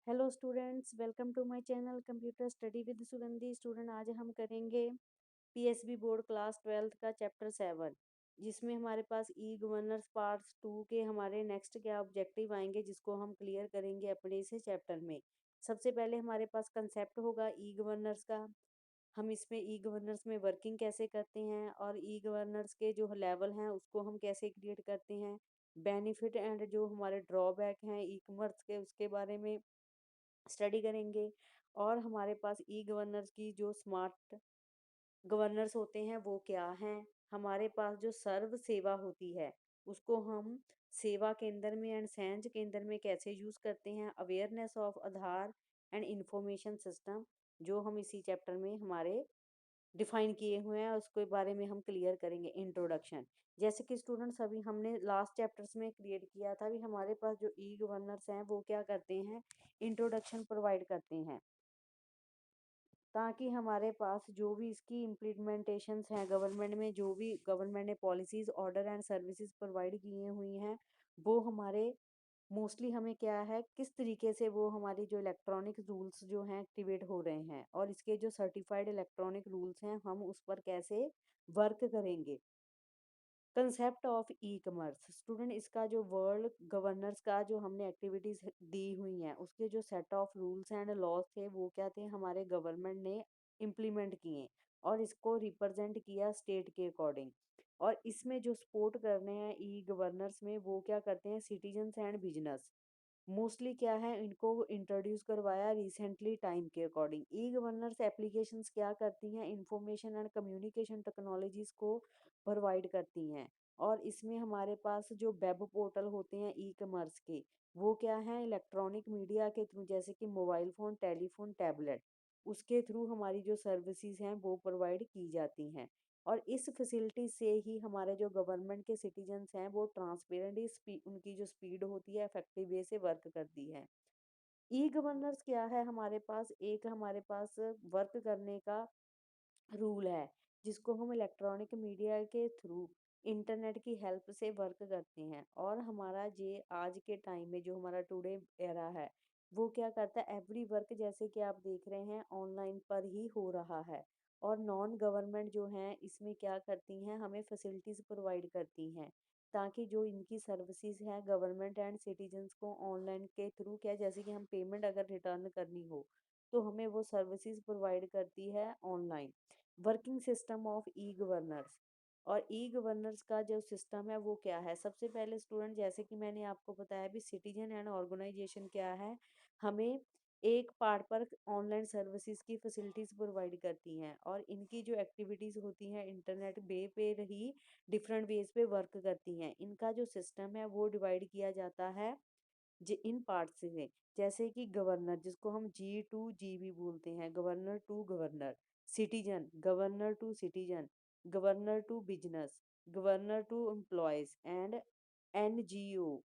Hello students, welcome to my channel computer study with Sugandhi. Student, आज हम करेंगे PSB board class 12th का chapter 7, जिसमें हमारे पास ई गवर्नेंस पार्ट्स 2 के हमारे नेक्स्ट क्या ऑब्जेक्टिव आएंगे, जिसको हम क्लियर करेंगे अपने इस चैप्टर में। सबसे पहले हमारे पास कंसेप्ट होगा ई गवर्नेंस का। हम इसमें ई गवर्नेंस में वर्किंग कैसे करते हैं और ई गवर्नेंस के जो लेवल हैं उसको हम कैसे क्रिएट करते हैं। बेनिफिट एंड जो हमारे ड्रॉबैक हैं ई कॉमर्स के, उसके बारे में स्टडी करेंगे। और हमारे पास ई गवर्नर्स की जो स्मार्ट गवर्नर्स होते हैं वो क्या हैं। हमारे पास जो सर्व सेवा होती है उसको हम सेवा केंद्र में एंड सहज केंद्र में कैसे यूज करते हैं। Awareness of Aadhaar and information system, जो हम इसी चैप्टर में हमारे डिफाइन किए हुए हैं, उसके बारे में हम क्लियर करेंगे। इंट्रोडक्शन, जैसे कि स्टूडेंट्स अभी हमने लास्ट चैप्टर्स में क्रिएट किया था, भी हमारे पास जो ई गवर्नर्स हैं वो क्या करते हैं, इंट्रोडक्शन प्रोवाइड करते हैं, ताकि हमारे पास जो भी इसकी इम्प्लीमेंटेशंस हैं गवर्नमेंट में, जो भी गवर्नमेंट ने policies order and services provide किए हुई हैं, वो हमारे मोस्टली हमें क्या है, किस तरीके से वो हमारी जो इलेक्ट्रॉनिक रूल्स जो हैं एक्टिवेट हो रहे हैं, और इसके जो सर्टिफाइड इलेक्ट्रॉनिक रूल्स हैं हम उस पर कैसे वर्क करेंगे। Concept of e commerce, student इसका जो वर्ल्ड गवर्नर्स का जो हमने एक्टिविटीज दी हुई हैं उसके जो set of rules and laws थे वो क्या थे, हमारे गवर्नमेंट ने इम्प्लीमेंट किए और इसको रिप्रेजेंट किया स्टेट के अकॉर्डिंग। और इसमें जो सपोर्ट करने हैं ई गवर्नर्स में वो क्या करते हैं, सिटीजन्स एंड बिजनेस। मोस्टली क्या है, इनको इंट्रोड्यूस करवाया रिसेंटली टाइम के अकॉर्डिंग। ई गवर्नेंस एप्लीकेशंस क्या करती हैं, इंफॉर्मेशन एंड कम्युनिकेशन टेक्नोलॉजीज को प्रोवाइड करती हैं। और इसमें हमारे पास जो वेब पोर्टल होते हैं ई कॉमर्स के, वो क्या हैं, इलेक्ट्रॉनिक मीडिया के थ्रू, जैसे कि मोबाइल फ़ोन, टेलीफोन, टैबलेट, उसके थ्रू हमारी जो सर्विसेज हैं वो प्रोवाइड की जाती हैं। और इस फैसिलिटी से ही हमारे जो गवर्नमेंट के सिटीजन्स हैं वो ट्रांसपेरेंटली उनकी जो स्पीड होती है इफेक्टिव वे से वर्क करती है। ई गवर्नर्स क्या है, हमारे पास एक हमारे पास वर्क करने का रूल है, जिसको हम इलेक्ट्रॉनिक मीडिया के थ्रू इंटरनेट की हेल्प से वर्क करते हैं। और हमारा जे आज के टाइम में जो हमारा टुडे एरा है वो क्या करता है, एवरी वर्क जैसे कि आप देख रहे हैं ऑनलाइन पर ही हो रहा है। और नॉन गवर्नमेंट जो हैं इसमें क्या करती हैं, हमें फैसिलिटीज़ प्रोवाइड करती हैं, ताकि जो इनकी सर्विसेज है गवर्नमेंट एंड सिटीजन्स को ऑनलाइन के थ्रू क्या, जैसे कि हम पेमेंट अगर रिटर्न करनी हो तो हमें वो सर्विसेज प्रोवाइड करती है online. Working system of E governors, और ई गवर्नर्स का जो सिस्टम है वो क्या है, सबसे पहले स्टूडेंट जैसे कि मैंने आपको बताया भी, सिटीजन एंड ऑर्गेनाइजेशन क्या है, हमें एक पार्ट पर ऑनलाइन सर्विसेज की फैसिलिटीज प्रोवाइड करती हैं। और इनकी जो एक्टिविटीज़ होती हैं इंटरनेट बे पे रही डिफरेंट वेज पे वर्क करती हैं। इनका जो सिस्टम है वो डिवाइड किया जाता है इन पार्ट्स से, जैसे कि गवर्नर, जिसको हम G to G भी बोलते हैं, governor to governor, citizen, governor to citizen, governor to business, governor to employees and NGO।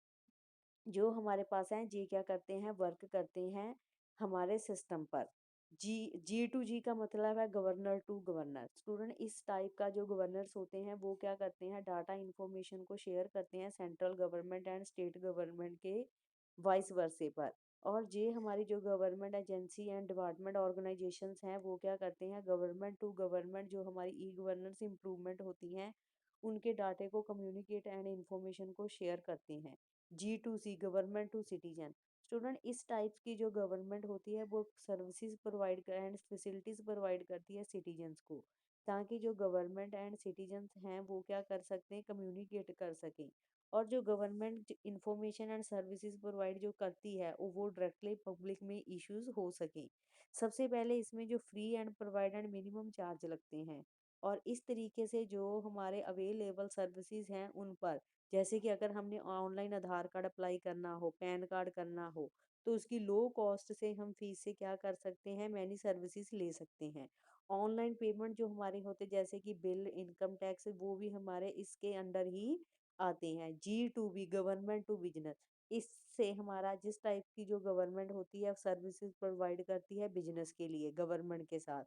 जो हमारे पास हैं जी क्या करते हैं, वर्क करते हैं हमारे सिस्टम पर। G to G का मतलब है गवर्नर टू गवर्नर। स्टूडेंट इस टाइप का जो गवर्नर्स होते हैं वो क्या करते हैं, डाटा इंफॉर्मेशन को शेयर करते हैं central government and state government के वाइस वर्से पर। और ये हमारी जो government agency and department organisations हैं वो क्या करते हैं, गवर्नमेंट टू गवर्नमेंट जो हमारी ई गवर्नेंस इंप्रूवमेंट होती हैं उनके डाटे को कम्युनिकेट एंड इंफॉर्मेशन को शेयर करते हैं। G to C, government to citizen. Student इस टाइप्स की जो गवर्नमेंट होती है वो सर्विसेज प्रोवाइड कर एंड फैसिलिटीज़ प्रोवाइड करती है सिटीजन्स को, ताकि जो गवर्नमेंट एंड सिटीजन्स हैं वो क्या कर सकते हैं, कम्युनिकेट कर सकें। और जो government information and services provide जो करती है वो डायरेक्टली पब्लिक में इश्यूज हो सकें। सबसे पहले इसमें जो free and provided minimum charge लगते हैं, और इस तरीके से जो हमारे अवेलेबल सर्विसेज हैं उन पर, जैसे कि अगर हमने ऑनलाइन आधार कार्ड अप्लाई करना हो, पैन कार्ड करना हो, तो उसकी लो कॉस्ट से हम फीस से क्या कर सकते हैं, मैनी सर्विसेज ले सकते हैं। ऑनलाइन पेमेंट जो हमारे होते जैसे कि बिल, इनकम टैक्स, वो भी हमारे इसके अंडर ही आते हैं। G to B, government to business, इससे हमारा जिस टाइप की जो गवर्नमेंट होती है सर्विसेज प्रोवाइड करती है बिजनेस के लिए गवर्नमेंट के साथ।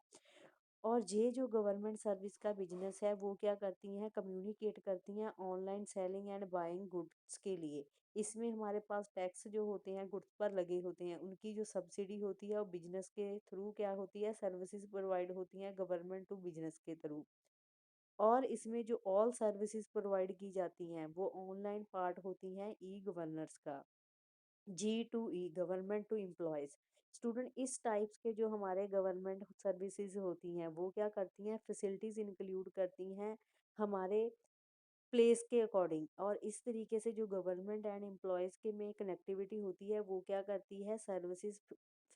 और ये जो गवर्नमेंट सर्विस का बिजनेस है वो क्या करती हैं, कम्युनिकेट करती हैं online selling and buying goods के लिए। इसमें हमारे पास टैक्स जो होते हैं गुड्स पर लगे होते हैं, उनकी जो सब्सिडी होती है वो बिजनेस के थ्रू क्या होती है, सर्विसेज प्रोवाइड होती हैं गवर्नमेंट टू बिजनेस के थ्रू। और इसमें जो ऑल सर्विसेज प्रोवाइड की जाती हैं वो ऑनलाइन पार्ट होती हैं ई गवर्नेंस का। G2E government to employees. Student इस टाइप्स के जो हमारे गवर्नमेंट सर्विसेज होती हैं वो क्या करती हैं, फैसिलिटीज इंक्लूड करती हैं हमारे प्लेस के अकॉर्डिंग। और इस तरीके से जो गवर्नमेंट एंड एम्प्लॉयज़ के में कनेक्टिविटी होती है वो क्या करती है, सर्विसेज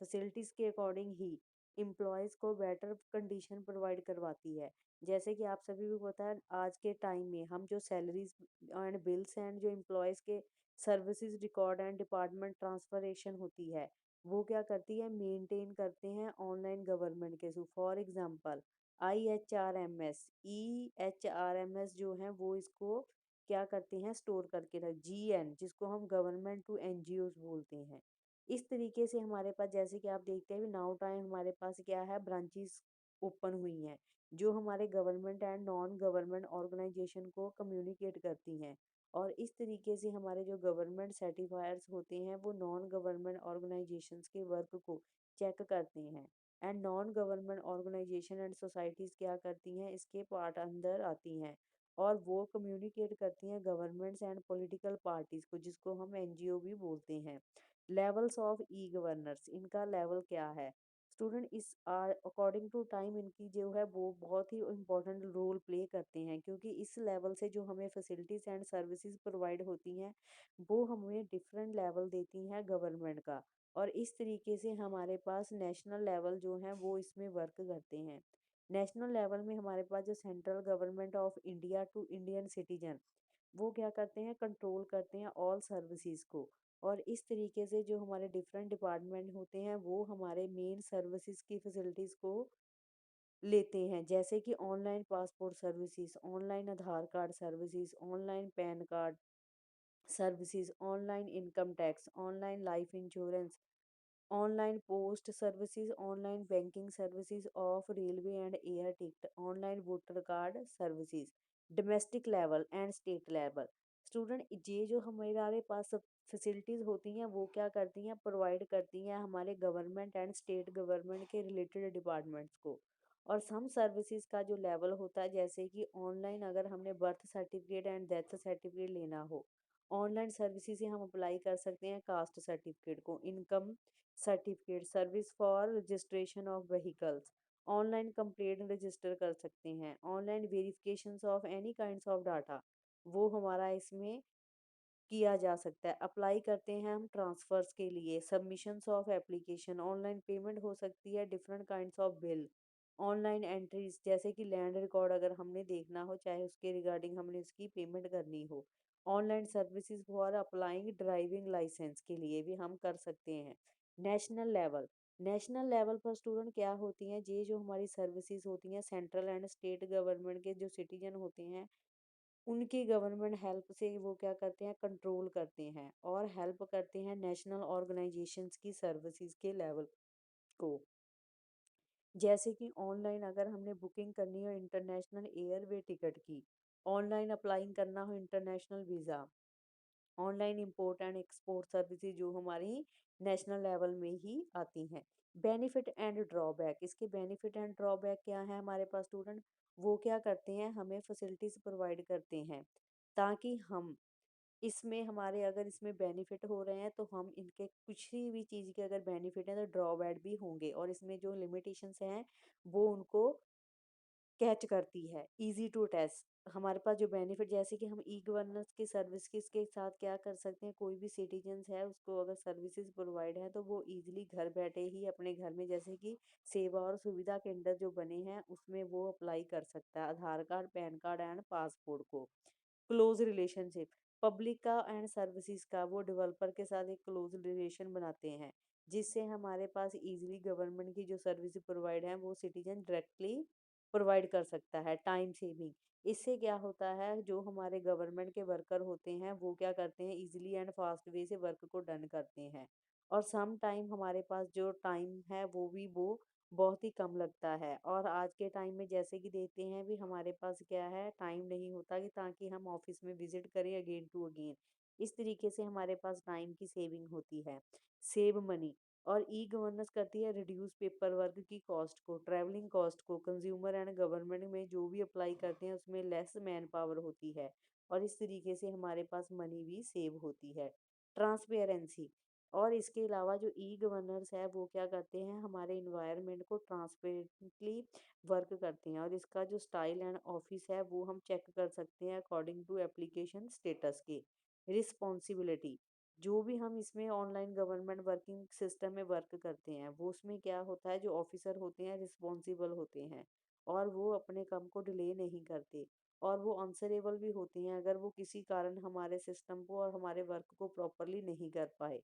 फैसिलिटीज़ के अकॉर्डिंग ही एम्प्लॉयज़ को बेटर कंडीशन प्रोवाइड करवाती है। जैसे कि आप सभी को पता है आज के टाइम में हम जो सैलरीज एंड बिल्स एंड जो एम्प्लॉयज़ के सर्विसेज रिकॉर्ड एंड डिपार्टमेंट ट्रांसफरेशन होती है वो क्या करती है, मेंटेन करते हैं ऑनलाइन गवर्नमेंट के through. For example IHRMS, EHRMS जो है वो इसको क्या करते हैं, स्टोर करके रख GN जिसको हम गवर्नमेंट टू NGOs बोलते हैं। इस तरीके से हमारे पास जैसे कि आप देखते हैं नाउ टाइम हमारे पास क्या है, ब्रांचेस ओपन हुई हैं जो हमारे government and non government organisation को कम्युनिकेट करती हैं। और इस तरीके से हमारे जो गवर्नमेंट सर्टिफायर्स होते हैं वो नॉन गवर्नमेंट ऑर्गेनाइजेशंस के वर्क को चेक करते हैं। And non government organisation and societies क्या करती हैं, इसके पार्ट अंदर आती हैं और वो कम्युनिकेट करती हैं गवर्नमेंट्स एंड पॉलिटिकल पार्टीज़ को जिसको हम NGO भी बोलते हैं। लेवल्स ऑफ ई गवर्नर्स, इनका लेवल क्या है स्टूडेंट, इस अकॉर्डिंग टू टाइम इनकी जो है वो बहुत ही इम्पोर्टेंट रोल प्ले करते हैं, क्योंकि इस लेवल से जो हमें फैसिलिटीज़ एंड सर्विसेज प्रोवाइड होती हैं वो हमें डिफरेंट लेवल देती हैं गवर्नमेंट का। और इस तरीके से हमारे पास नेशनल लेवल जो है वो इसमें वर्क करते हैं। नेशनल लेवल में हमारे पास जो central government of India to Indian citizen वो क्या करते हैं, कंट्रोल करते हैं ऑल सर्विसेज को। और इस तरीके से जो हमारे डिफरेंट डिपार्टमेंट होते हैं वो हमारे मेन सर्विसेज की फैसिलिटीज़ को लेते हैं, जैसे कि online passport services, online Aadhaar card services, online pan card services, online income tax, online life insurance, online post services, online banking services of railway and air ticket, online voter card services, domestic level and state level. Student ये जो हमारे पास facilities होती हैं वो क्या करती हैं, provide करती हैं हमारे गवर्नमेंट एंड स्टेट गवर्नमेंट के रिलेटेड डिपार्टमेंट्स को। और सम सर्विसेज का जो लेवल होता है जैसे कि ऑनलाइन अगर हमने birth certificate and death certificate लेना हो, ऑनलाइन सर्विसेज से हम अप्लाई कर सकते हैं कास्ट सर्टिफिकेट को, income certificate, service for registration of vehicles, online complaint register कर सकते हैं, online verifications of any kinds of data वो हमारा इसमें किया जा सकता है। अप्लाई करते हैं हम ट्रांसफ़र्स के लिए, submissions of application, online payment हो सकती है different kinds of bill, online entries जैसे कि लैंड रिकॉर्ड अगर हमने देखना हो चाहे उसके रिगार्डिंग हमने उसकी पेमेंट करनी हो, online services for applying driving licence के लिए भी हम कर सकते हैं। नेशनल लेवल, नेशनल लेवल पर स्टूडेंट क्या होती हैं, ये जो हमारी सर्विसेज होती हैं सेंट्रल एंड स्टेट गवर्नमेंट के जो सिटीजन होते हैं उनकी गवर्नमेंट हेल्प से वो क्या करते हैं, कंट्रोल करते हैं और हेल्प करते हैं नेशनल ऑर्गेनाइजेशंस की सर्विसेज के लेवल को। जैसे कि ऑनलाइन अगर हमने बुकिंग करनी हो इंटरनेशनल एयरवे टिकट की, ऑनलाइन अप्लाइंग करना हो international visa, online import and export services जो हमारी नेशनल लेवल में ही आती हैं। बेनिफिट एंड ड्रॉबैक, इसके बेनिफिट एंड ड्रॉबैक क्या है हमारे पास स्टूडेंट, वो क्या करते हैं, हमें फैसिलिटीज़ प्रोवाइड करते हैं ताकि हम इसमें हमारे अगर इसमें बेनिफिट हो रहे हैं तो हम इनके कुछ ही भी चीज़ के अगर बेनिफिट हैं तो ड्रॉबैक भी होंगे और इसमें जो लिमिटेशंस हैं वो उनको कैच करती है। ईज़ी टू टेस्ट, हमारे पास जो बेनिफिट जैसे कि हम ई गवर्नेंस की सर्विस के साथ क्या कर सकते हैं, कोई भी सिटीजन्स है उसको अगर सर्विसेज प्रोवाइड है तो वो ईजिली घर बैठे ही अपने घर में जैसे कि सेवा और सुविधा केंद्र जो बने हैं उसमें वो अप्लाई कर सकता है Aadhaar card, PAN card and passport को। क्लोज रिलेशनशिप, पब्लिक का एंड सर्विसेज का वो डेवलपर के साथ एक क्लोज रिलेशन बनाते हैं जिससे हमारे पास इजीली गवर्नमेंट की जो सर्विस प्रोवाइड है वो सिटीजन डायरेक्टली प्रोवाइड कर सकता है। टाइम सेविंग, इससे क्या होता है जो हमारे गवर्नमेंट के वर्कर होते हैं वो क्या करते हैं, इजीली एंड फास्ट वे से वर्क को डन करते हैं। और सम टाइम हमारे पास जो टाइम है वो भी वो बहुत ही कम लगता है। और आज के टाइम में जैसे कि देखते हैं भी हमारे पास क्या है, टाइम नहीं होता कि ताकि हम ऑफिस में विजिट करें अगेन टू अगेन। इस तरीके से हमारे पास टाइम की सेविंग होती है। Save money. और ई गवर्नेंस करती है रिड्यूस पेपर वर्क की कॉस्ट को, ट्रैवलिंग कॉस्ट को। कंज्यूमर एंड गवर्नमेंट में जो भी अप्लाई करते हैं उसमें लेस मैन पावर होती है, और इस तरीके से हमारे पास मनी भी सेव होती है। ट्रांसपेरेंसी। और इसके अलावा जो ई गवर्नर्स है वो क्या करते हैं, हमारे इन्वायरमेंट को ट्रांसपेरेंटली वर्क करते हैं, और इसका जो स्टाइल एंड ऑफिस है वो हम चेक कर सकते हैं अकॉर्डिंग टू एप्लीकेशन स्टेटस के। रिस्पॉन्सिबिलिटी। जो भी हम इसमें ऑनलाइन गवर्नमेंट वर्किंग सिस्टम में वर्क करते हैं वो उसमें क्या होता है, जो ऑफिसर होते हैं रिस्पॉन्सिबल होते हैं, और वो अपने काम को डिले नहीं करते, और वो आंसरेबल भी होते हैं अगर वो किसी कारण हमारे सिस्टम को और हमारे वर्क को प्रॉपरली नहीं कर पाए।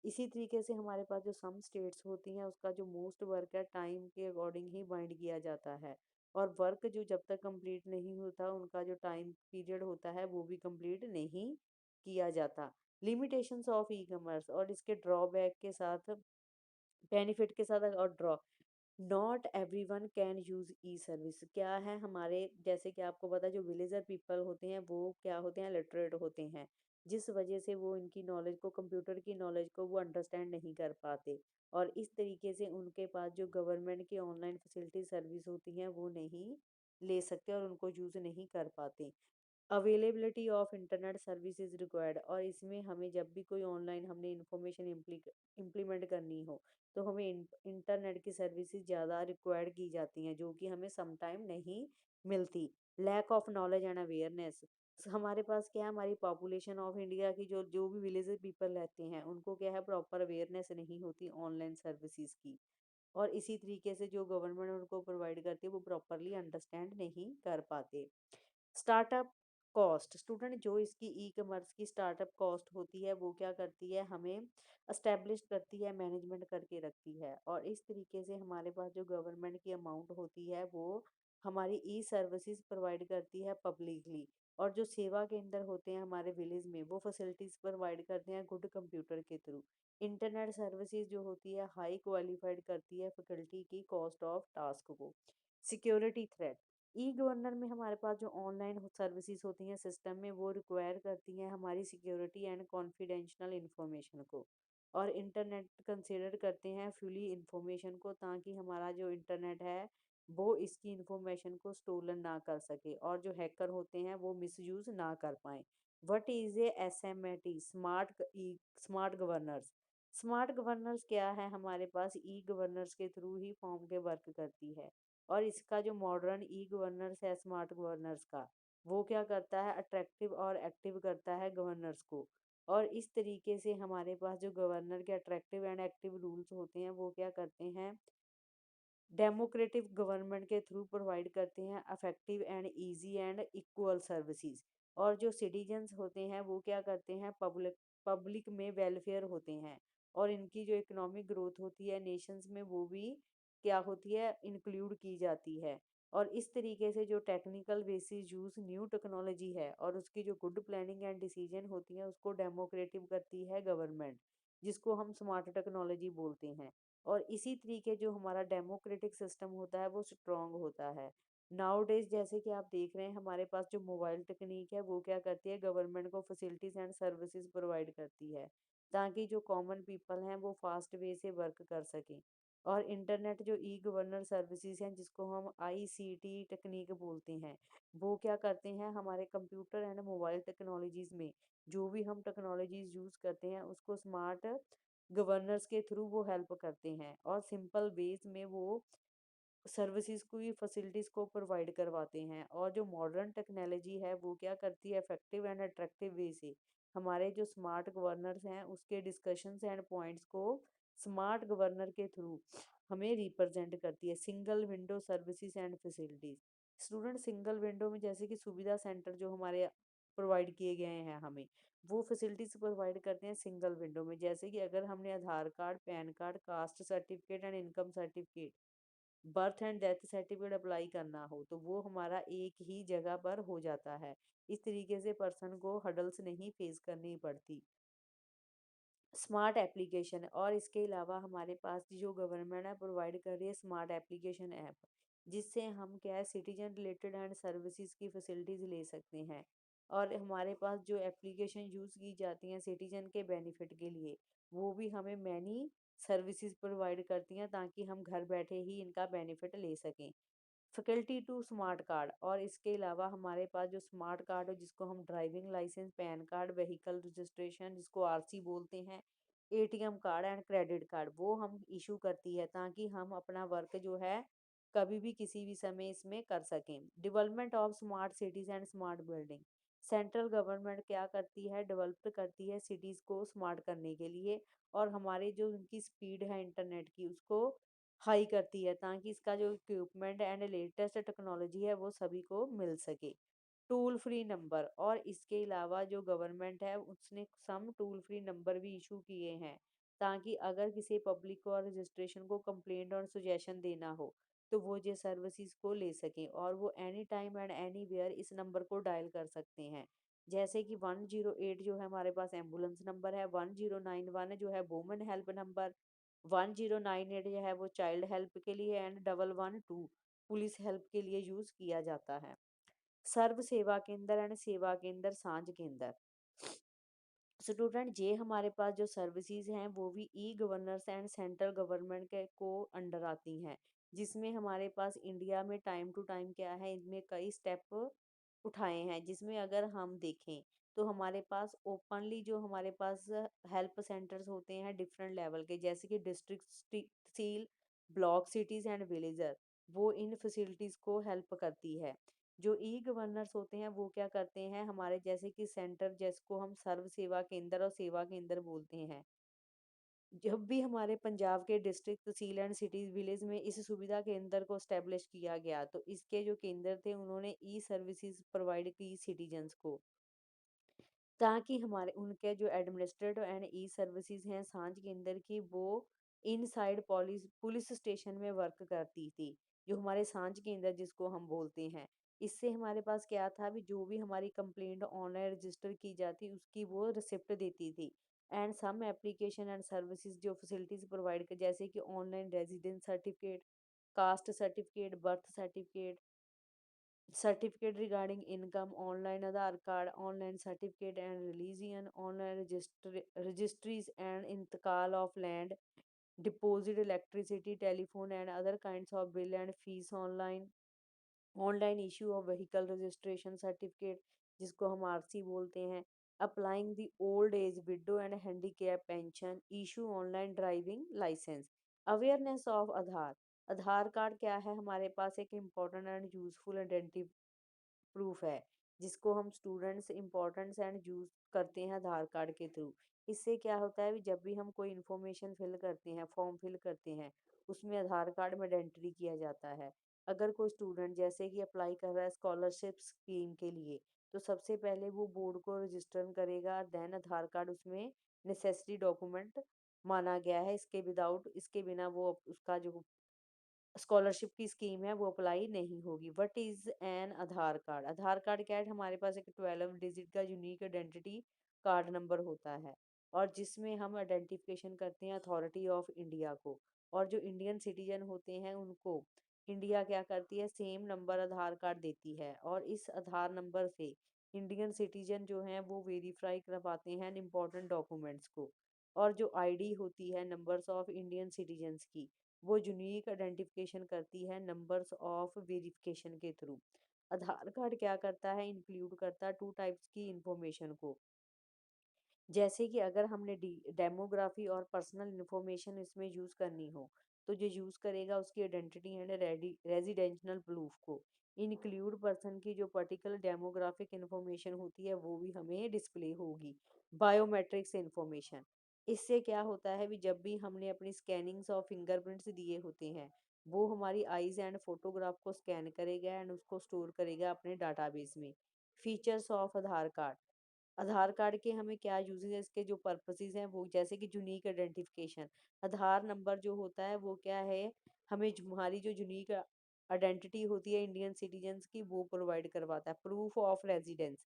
इसी तरीके से हमारे पास जो सम स्टेट्स होती हैं उसका जो मोस्ट वर्क है टाइम के अकॉर्डिंग ही बाइंड किया जाता है, और वर्क जो जब तक कंप्लीट नहीं होता उनका जो टाइम पीरियड होता है वो भी कंप्लीट नहीं किया जाता। लिमिटेशंस ऑफ ई कॉमर्स और इसके ड्रॉबैक के साथ, बेनिफिट के साथ और draw. Not everyone can use E service. क्या है हमारे, जैसे कि आपको पता है जो विलेजर पीपल होते हैं वो क्या होते हैं, लिटरेट होते हैं, जिस वजह से वो इनकी नॉलेज को, कंप्यूटर की नॉलेज को वो अंडरस्टैंड नहीं कर पाते, और इस तरीके से उनके पास जो गवर्नमेंट की ऑनलाइन फैसिलिटी सर्विस होती हैं वो नहीं ले सकते और उनको यूज़ नहीं कर पाते। Availability of internet services required. और इसमें हमें जब भी कोई ऑनलाइन हमने इंफॉर्मेशन इम्प्लीमेंट करनी हो तो हमें इंटरनेट की सर्विसेज ज़्यादा रिक्वायर्ड की जाती हैं, जो कि हमें समटाइम नहीं मिलती। Lack of knowledge and awareness. हमारे पास क्या है, हमारी पॉपुलेशन ऑफ इंडिया की जो जो भी विलेज पीपल रहते हैं उनको क्या है, प्रॉपर अवेयरनेस नहीं होती ऑनलाइन सर्विसेज की, और इसी तरीके से जो गवर्नमेंट उनको प्रोवाइड करती है वो प्रॉपरली अंडरस्टैंड नहीं कर पाते। Startup cost. स्टूडेंट जो इसकी ई कॉमर्स की स्टार्टअप कॉस्ट होती है वो क्या करती है, हमें एस्टेब्लिश करती है, मैनेजमेंट करके रखती है, और इस तरीके से हमारे पास जो गवर्नमेंट की अमाउंट होती है वो हमारी ई सर्विसेज प्रोवाइड करती है पब्लिकली। और जो सेवा केंद्र होते हैं हमारे विलेज में वो फैसिलिटीज़ प्रोवाइड करते हैं गुड कंप्यूटर के थ्रू। इंटरनेट सर्विसेज जो होती है हाई क्वालिफाइड करती है फैकल्टी की कॉस्ट ऑफ टास्क को। Security threat. ई गवर्नर में हमारे पास जो ऑनलाइन सर्विसेज होती हैं सिस्टम में वो रिक्वायर करती हैं हमारी सिक्योरिटी एंड कॉन्फिडेंशियल इंफॉर्मेशन को, और इंटरनेट कंसिडर करते हैं फुली इंफॉर्मेशन को, ताकि हमारा जो इंटरनेट है वो इसकी इंफॉर्मेशन को स्टोलन ना कर सके और जो हैकर होते हैं वो मिसयूज ना कर पाए। What is a S M A T, smart governors. Smart governors क्या है, हमारे पास ई गवर्नर्स के थ्रू ही फॉर्म के वर्क करती है, और इसका जो मॉडर्न ई गवर्नेंस है स्मार्ट गवर्नेंस का, वो क्या करता है, अट्रैक्टिव और एक्टिव करता है गवर्नर्स को। और इस तरीके से हमारे पास जो गवर्नर के अट्रैक्टिव एंड एक्टिव रूल्स होते हैं वो क्या करते हैं, डेमोक्रेटिक गवर्नमेंट के थ्रू प्रोवाइड करते हैं affective and easy and equal services. और जो सिटीजन्स होते हैं वो क्या करते हैं, पब्लिक पब्लिक में वेलफेयर होते हैं, और इनकी जो इकोनॉमिक ग्रोथ होती है नेशंस में वो भी क्या होती है, इंक्लूड की जाती है। और इस तरीके से जो technical basis use new technology है और उसकी जो गुड प्लानिंग एंड डिसीजन होती है उसको डेमोक्रेटिव करती है गवर्नमेंट, जिसको हम स्मार्ट टेक्नोलॉजी बोलते हैं। और इसी तरीके जो हमारा डेमोक्रेटिक सिस्टम होता है वो स्ट्रांग होता है। नाउ डेज जैसे कि आप देख रहे हैं हमारे पास जो मोबाइल टेक्निक है वो क्या करती है, गवर्नमेंट को फैसिलिटीज एंड सर्विसेज प्रोवाइड करती है, ताकि जो कॉमन पीपल हैं वो फास्ट वे से वर्क कर सकें। और इंटरनेट जो ई गवर्नर सर्विसेज हैं जिसको हम आईसीटी टेक्निक बोलते हैं, वो क्या करते हैं, हमारे कंप्यूटर एंड मोबाइल टेक्नोलॉजीज में जो भी हम टेक्नोलॉजीज यूज करते हैं उसको स्मार्ट गवर्नर्स के थ्रू वो हेल्प करते हैं, और सिंपल वेज में वो सर्विसेज को, ये फैसिलिटीज को प्रोवाइड करवाते हैं। और जो मॉडर्न टेक्नोलॉजी है वो क्या करती है, इफेक्टिव एंड अट्रैक्टिव वे से हमारे जो स्मार्ट गवर्नर्स हैं उसके डिस्कशंस एंड पॉइंट्स को स्मार्ट गवर्नर के थ्रू हमें रिप्रेजेंट करती है। Single window services and facilities. Student single window में जैसे कि सुविधा सेंटर जो हमारे प्रोवाइड किए गए हैं हमें, वो फैसिलिटीज प्रोवाइड करते हैं सिंगल विंडो में। जैसे कि अगर हमने Aadhaar card, PAN card, caste certificate and income certificate, birth and death certificate apply करना हो तो वो हमारा एक ही जगह पर हो जाता है। इस तरीके से पर्सन को हडल्स नहीं फेस करनी पड़ती। Smart application. और इसके अलावा हमारे पास जो गवर्नमेंट है प्रोवाइड कर रही है स्मार्ट एप्लीकेशन ऐप, जिससे हम क्या है सिटीजन रिलेटेड एंड सर्विसेज की फैसिलिटीज़ ले सकते हैं। और हमारे पास जो एप्लीकेशन यूज़ की जाती हैं सिटीजन के बेनिफिट के लिए, वो भी हमें मैनी सर्विसेज प्रोवाइड करती हैं ताकि हम घर बैठे ही इनका बेनिफिट ले सकें। Faculty to smart card. और इसके अलावा हमारे पास जो स्मार्ट कार्ड है जिसको हम driving licence, PAN card, vehicle registration जिसको आरसी बोलते हैं, ATM card and credit card, वो हम इशू करती है ताकि हम अपना वर्क जो है कभी भी किसी भी समय इसमें कर सकें। Development of smart cities and smart building. Central government क्या करती है, डेवलप करती है सिटीज़ को स्मार्ट करने के लिए, और हमारे जो उनकी स्पीड है इंटरनेट की उसको हाई करती है ताकि इसका जो इक्विपमेंट एंड लेटेस्ट टेक्नोलॉजी है वो सभी को मिल सके। Toll free number. और इसके अलावा जो गवर्नमेंट है उसने सम टोल फ्री नंबर भी इशू किए हैं ताकि अगर किसी पब्लिक को रजिस्ट्रेशन को कंप्लेंट और सुजेशन देना हो तो वो ये सर्विसेज को ले सकें, और वो any time and anywhere इस नंबर को डायल कर सकते हैं। जैसे कि 108 जो है हमारे पास एम्बुलेंस नंबर है, 1091 जो है वुमेन हेल्प नंबर, 1098 जो है वो चाइल्ड हेल्प के लिए, एंड 112 पुलिस हेल्प के लिए यूज़ किया जाता है। सर्व सेवा केंद्र एंड सेवा केंद्र सांझ केंद्र। स्टूडेंट ये हमारे पास जो सर्विसेज हैं वो भी e governance and central government के को अंडर आती हैं, जिसमें हमारे पास इंडिया में टाइम टू टाइम क्या है इनमें कई स्टेप उठाए हैं, जिसमें अगर हम देखें तो हमारे पास ओपनली जो हमारे पास हेल्प सेंटर्स होते हैं डिफरेंट लेवल के, जैसे कि district, tehsil, block, cities and villager, वो इन फैसिलिटीज़ को हेल्प करती है। जो ई गवर्नर्स होते हैं वो क्या करते हैं हमारे जैसे कि सेंटर जिसको हम सर्व सेवा केंद्र और सेवा केंद्र बोलते हैं, जब भी हमारे पंजाब के district, tehsil and cities village में इस सुविधा केंद्र को स्टेब्लिश किया गया तो इसके जो केंद्र थे उन्होंने ई सर्विसेज प्रोवाइड की सिटीजन्स को, ताकि हमारे उनके जो एडमिनिस्ट्रेटिव एंड ई सर्विसेज हैं सांझ केंद्र की, वो इनसाइड पुलिस पुलिस स्टेशन में वर्क करती थी, जो हमारे सांझ केंद्र जिसको हम बोलते हैं। इससे हमारे पास क्या था भी जो भी हमारी कंप्लेंट ऑनलाइन रजिस्टर की जाती उसकी वो रिसिप्ट देती थी। And some application and services जो फैसिलिटीज प्रोवाइड कर जैसे कि online residence certificate, caste certificate, birth certificate, certificate regarding income, online Aadhaar card, online certificate and religion, online registries and इंतकाल of land, deposit, electricity, telephone and other kinds of bill and fees online, online issue of vehicle registration certificate जिसको हम RC बोलते हैं, applying the old age widow and handicap pension, issue online driving licence. Awareness of Aadhaar. Aadhaar card क्या है हमारे पास एक important and useful identity proof है, जिसको हम स्टूडेंट्स इम्पोर्टेंस एंड यूज़ करते हैं आधार कार्ड के थ्रू। इससे क्या होता है जब भी हम कोई इन्फॉर्मेशन फिल करते हैं, फॉर्म फिल करते हैं, उसमें आधार कार्ड में एंट्री किया जाता है। अगर कोई स्टूडेंट जैसे कि अप्लाई कर रहा है स्कॉलरशिप स्कीम के लिए, तो सबसे पहले वो बोर्ड को रजिस्टर करेगा, देन आधार कार्ड उसमें नेसेसरी डॉक्यूमेंट माना गया है, इसके बिना वो उसका जो स्कॉलरशिप की स्कीम है वो अप्लाई नहीं होगी। What is an Aadhaar card? Aadhaar card क्या है हमारे पास एक 12 डिजिट का यूनिक आइडेंटिटी कार्ड नंबर होता है, और जिसमें हम आइडेंटिफिकेशन करते हैं अथॉरिटी ऑफ इंडिया को, और जो इंडियन सिटीजन होते हैं उनको इंडिया क्या करती है सेम नंबर आधार कार्ड देती है, और इस आधार नंबर से इंडियन सिटीजन जो हैं वो वेरीफाई कर पाते हैं इम्पोर्टेंट डॉक्यूमेंट्स को। और जो आईडी होती है नंबर्स ऑफ इंडियन सिटीजन्स की, वो यूनिक आइडेंटिफिकेशन करती है नंबर्स ऑफ वेरिफिकेशन के थ्रू। आधार कार्ड क्या करता है इंक्लूड करता है टू टाइप्स की इंफॉर्मेशन को, जैसे कि अगर हमने डेमोग्राफी और पर्सनल इंफॉर्मेशन इसमें यूज़ करनी हो तो जो यूज़ करेगा उसकी आइडेंटिटी एंड रेजिडेंशियल प्रूफ को, इंक्लूड पर्सन की जो पर्टिकुलर डेमोग्राफिक इंफॉर्मेशन होती है वो भी हमें डिस्प्ले होगी। Biometrics information. इससे क्या होता है भी जब भी हमने अपनी स्कैनिंग्स और फिंगरप्रिंट्स दिए होते हैं वो हमारी आईज एंड फोटोग्राफ को स्कैन करेगा एंड उसको स्टोर करेगा अपने डाटाबेस में। Features of Aadhaar card. Aadhaar card के हमें क्या यूजेस है इसके जो पर्पसेस हैं वो जैसे कि यूनिक आइडेंटिफिकेशन। आधार नंबर जो होता है वो क्या है हमें हमारी जो यूनिक आइडेंटिटी होती है इंडियन सिटीजन्स की वो प्रोवाइड करवाता है। Proof of residence.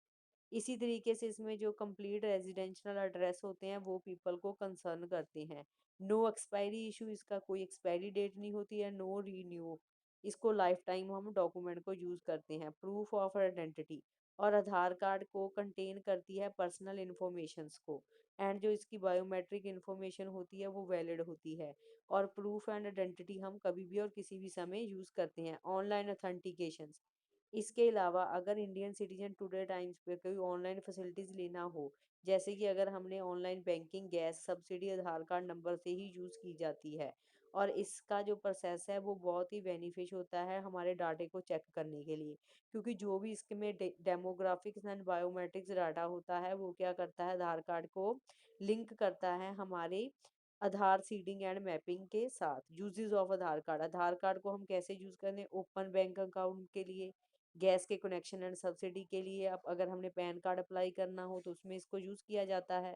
इसी तरीके से इसमें जो कंप्लीट रेजिडेंशियल एड्रेस होते हैं वो पीपल को कंसर्न करते हैं। नो एक्सपायरी इशू, इसका कोई एक्सपायरी डेट नहीं होती है, नो रीन्यू, इसको लाइफ टाइम हम डॉक्यूमेंट को यूज़ करते हैं। प्रूफ ऑफ आइडेंटिटी, और आधार कार्ड को कंटेन करती है पर्सनल इन्फॉर्मेशंस को, एंड जो इसकी बायोमेट्रिक इन्फॉर्मेशन होती है वो वैलिड होती है। और प्रूफ एंड आइडेंटिटी हम कभी भी और किसी भी समय यूज़ करते हैं। ऑनलाइन ऑथेंटिकेशंस, इसके अलावा अगर इंडियन सिटीजन टुडे टाइम्स पे कोई ऑनलाइन फैसिलिटीज़ लेना हो, जैसे कि अगर हमने ऑनलाइन बैंकिंग, गैस सब्सिडी आधार कार्ड नंबर से ही यूज़ की जाती है, और इसका जो प्रोसेस है वो बहुत ही बेनिफिश होता है हमारे डाटे को चेक करने के लिए, क्योंकि जो भी इसमें डेमोग्राफिक्स एंड बायोमेट्रिक्स डाटा होता है वो क्या करता है, आधार कार्ड को लिंक करता है हमारे आधार सीडिंग एंड मैपिंग के साथ। Uses of Aadhaar card, Aadhaar card को हम कैसे यूज़ करें, ओपन बैंक अकाउंट के लिए, गैस के कनेक्शन एंड सब्सिडी के लिए, अब अगर हमने पैन कार्ड अप्लाई करना हो तो उसमें इसको यूज़ किया जाता है।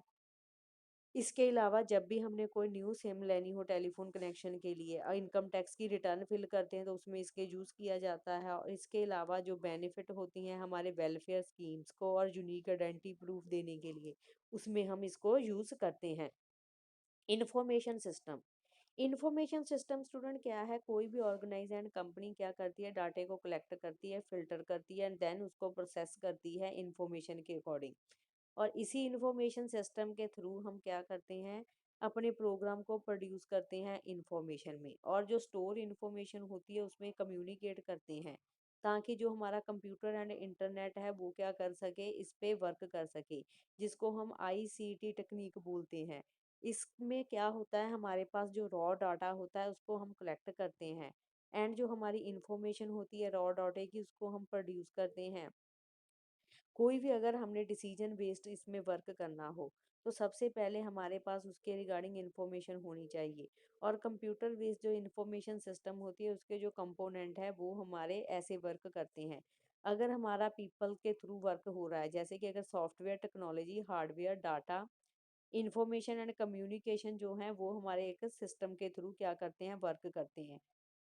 इसके अलावा जब भी हमने कोई न्यू सिम लेनी हो टेलीफोन कनेक्शन के लिए, इनकम टैक्स की रिटर्न फिल करते हैं तो उसमें इसके यूज़ किया जाता है। और इसके अलावा जो बेनिफिट होती हैं हमारे वेलफेयर स्कीम्स को और यूनिक आइडेंटिटी प्रूफ देने के लिए, उसमें हम इसको यूज़ करते हैं। Information system, information system student क्या है, कोई भी ऑर्गेनाइज एंड कंपनी क्या करती है, डाटे को कलेक्ट करती है, फिल्टर करती है एंड देन उसको प्रोसेस करती है इंफॉर्मेशन के अकॉर्डिंग। और इसी इंफॉर्मेशन सिस्टम के थ्रू हम क्या करते हैं, अपने प्रोग्राम को प्रोड्यूस करते हैं इंफॉर्मेशन में, और जो स्टोर इंफॉर्मेशन होती है उसमें कम्युनिकेट करते हैं, ताकि जो हमारा कंप्यूटर एंड इंटरनेट है वो क्या कर सके, इस पे वर्क कर सके, जिसको हम आईसीटी टेक्निक बोलते हैं। इसमें क्या होता है, हमारे पास जो रॉ डाटा होता है उसको हम कलेक्ट करते हैं, एंड जो हमारी इंफॉर्मेशन होती है रॉ डाटे की उसको हम प्रोड्यूस करते हैं। कोई भी अगर हमने डिसीजन बेस्ड इसमें वर्क करना हो तो सबसे पहले हमारे पास उसके रिगार्डिंग इंफॉर्मेशन होनी चाहिए। और कंप्यूटर बेस्ड जो इंफॉर्मेशन सिस्टम होती है उसके जो कंपोनेंट है वो हमारे ऐसे वर्क करते हैं। अगर हमारा पीपल के थ्रू वर्क हो रहा है, जैसे कि अगर software technology, hardware, data, information and communication जो है वो हमारे एक सिस्टम के थ्रू क्या करते हैं, वर्क करते हैं।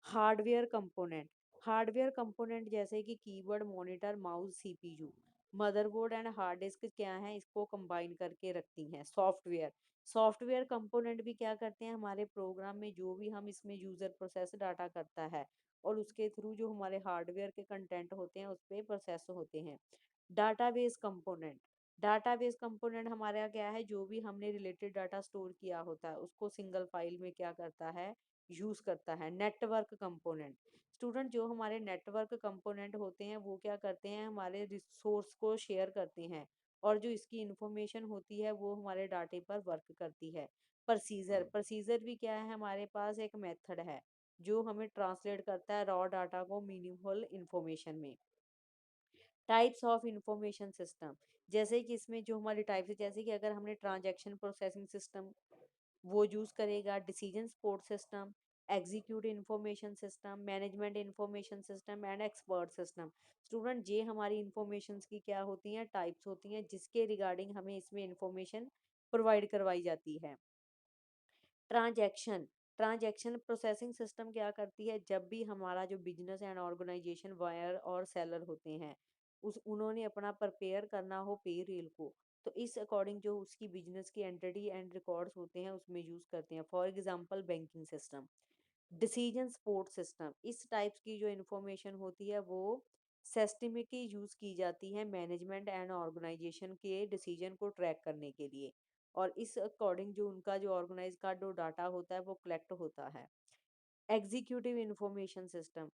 हार्डवेयर कंपोनेंट, हार्डवेयर कंपोनेंट जैसे कि keyboard, monitor, mouse, CPU, motherboard and hard disk क्या है, इसको कंबाइन करके रखती हैं। सॉफ्टवेयर, सॉफ्टवेयर कंपोनेंट भी क्या करते हैं, हमारे प्रोग्राम में जो भी हम इसमें यूजर प्रोसेस डाटा करता है और उसके थ्रू जो हमारे हार्डवेयर के कंटेंट होते हैं उस पर प्रोसेस होते हैं। डाटाबेस कंपोनेंट, डाटाबेस कंपोनेंट हमारा क्या है, जो भी हमने रिलेटेड डाटा स्टोर किया होता है उसको सिंगल फाइल में क्या करता है, यूज करता है। नेटवर्क कंपोनेंट, स्टूडेंट जो हमारे नेटवर्क कंपोनेंट होते हैं वो क्या करते हैं, हमारे रिसोर्स को शेयर करते हैं, और जो इसकी इंफॉर्मेशन होती है वो हमारे डाटे पर वर्क करती है। प्रोसीजर, प्रोसीजर भी क्या है, हमारे पास एक मेथड है जो हमें ट्रांसलेट करता है रॉ डाटा को मीनिंगफुल इंफॉर्मेशन में। टाइप्स ऑफ इंफॉर्मेशन सिस्टम, जैसे कि इसमें जो हमारी टाइप्स है, जैसे कि अगर हमने ट्रांजैक्शन प्रोसेसिंग सिस्टम वो यूज़ करेगा, decision support system, execute information system, management information system and expert system. Student ये हमारी इंफॉर्मेशन की क्या होती हैं, टाइप्स होती हैं जिसके रिगार्डिंग हमें इसमें इंफॉर्मेशन प्रोवाइड करवाई जाती है। ट्रांजैक्शन, ट्रांजैक्शन प्रोसेसिंग सिस्टम क्या करती है, जब भी हमारा जो बिजनेस एंड ऑर्गेनाइजेशन वायर और सेलर होते हैं उस उन्होंने अपना प्रिपेयर करना हो पे रेल को, तो इस अकॉर्डिंग जो उसकी बिजनेस की एंटिटी एंड रिकॉर्ड्स होते हैं उसमें यूज करते हैं। For example banking system, decision support system, इस टाइप्स की जो इंफॉर्मेशन होती है वो सिस्टमिकली यूज़ की जाती है मैनेजमेंट एंड ऑर्गेनाइजेशन के डिसीजन को ट्रैक करने के लिए, और इस अकॉर्डिंग जो उनका जो ऑर्गेनाइज का जो डाटा होता है वो कलेक्ट होता है। Executive information system,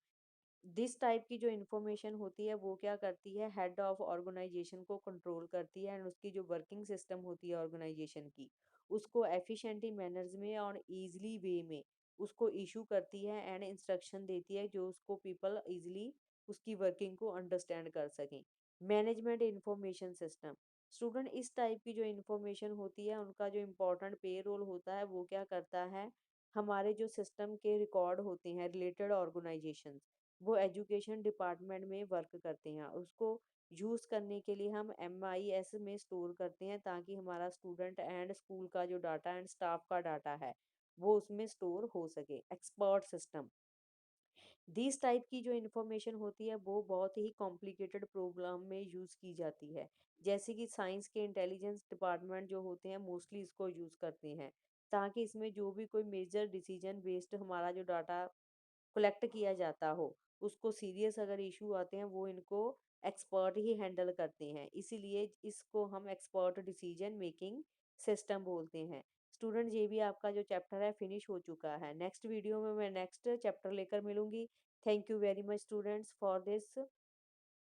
this type की जो इन्फॉर्मेशन होती है वो क्या करती है, हेड ऑफ ऑर्गेनाइजेशन को कंट्रोल करती है, एंड उसकी जो वर्किंग सिस्टम होती है ऑर्गेनाइजेशन की उसको एफिशिएंटली मैनर्स में और इजीली वे में उसको इशू करती है एंड इंस्ट्रक्शन देती है जो उसको पीपल इजीली उसकी वर्किंग को अंडरस्टैंड कर सकें। मैनेजमेंट इंफॉर्मेशन सिस्टम, स्टूडेंट इस टाइप की जो इंफॉर्मेशन होती है उनका जो इम्पोर्टेंट पे रोल होता है वो क्या करता है, हमारे जो सिस्टम के रिकॉर्ड होते हैं रिलेटेड ऑर्गेनाइजेशन वो एजुकेशन डिपार्टमेंट में वर्क करते हैं, उसको यूज़ करने के लिए हम MIS में स्टोर करते हैं ताकि हमारा स्टूडेंट एंड स्कूल का जो डाटा एंड स्टाफ का डाटा है वो उसमें स्टोर हो सके। एक्सपर्ट सिस्टम, दिस टाइप की जो इन्फॉर्मेशन होती है वो बहुत ही कॉम्प्लिकेटेड प्रोग्राम में यूज़ की जाती है। जैसे कि साइंस के इंटेलिजेंस डिपार्टमेंट जो होते हैं मोस्टली इसको यूज़ करते हैं, ताकि इसमें जो भी कोई मेजर डिसीजन बेस्ड हमारा जो डाटा कलेक्ट किया जाता हो, उसको सीरियस अगर इश्यू आते हैं वो इनको एक्सपर्ट ही हैंडल करते हैं। इसीलिए इसको हम एक्सपर्ट डिसीजन मेकिंग सिस्टम बोलते हैं। स्टूडेंट ये भी आपका जो चैप्टर है फिनिश हो चुका है। नेक्स्ट वीडियो में मैं नेक्स्ट चैप्टर लेकर मिलूँगी। Thank you very much students for this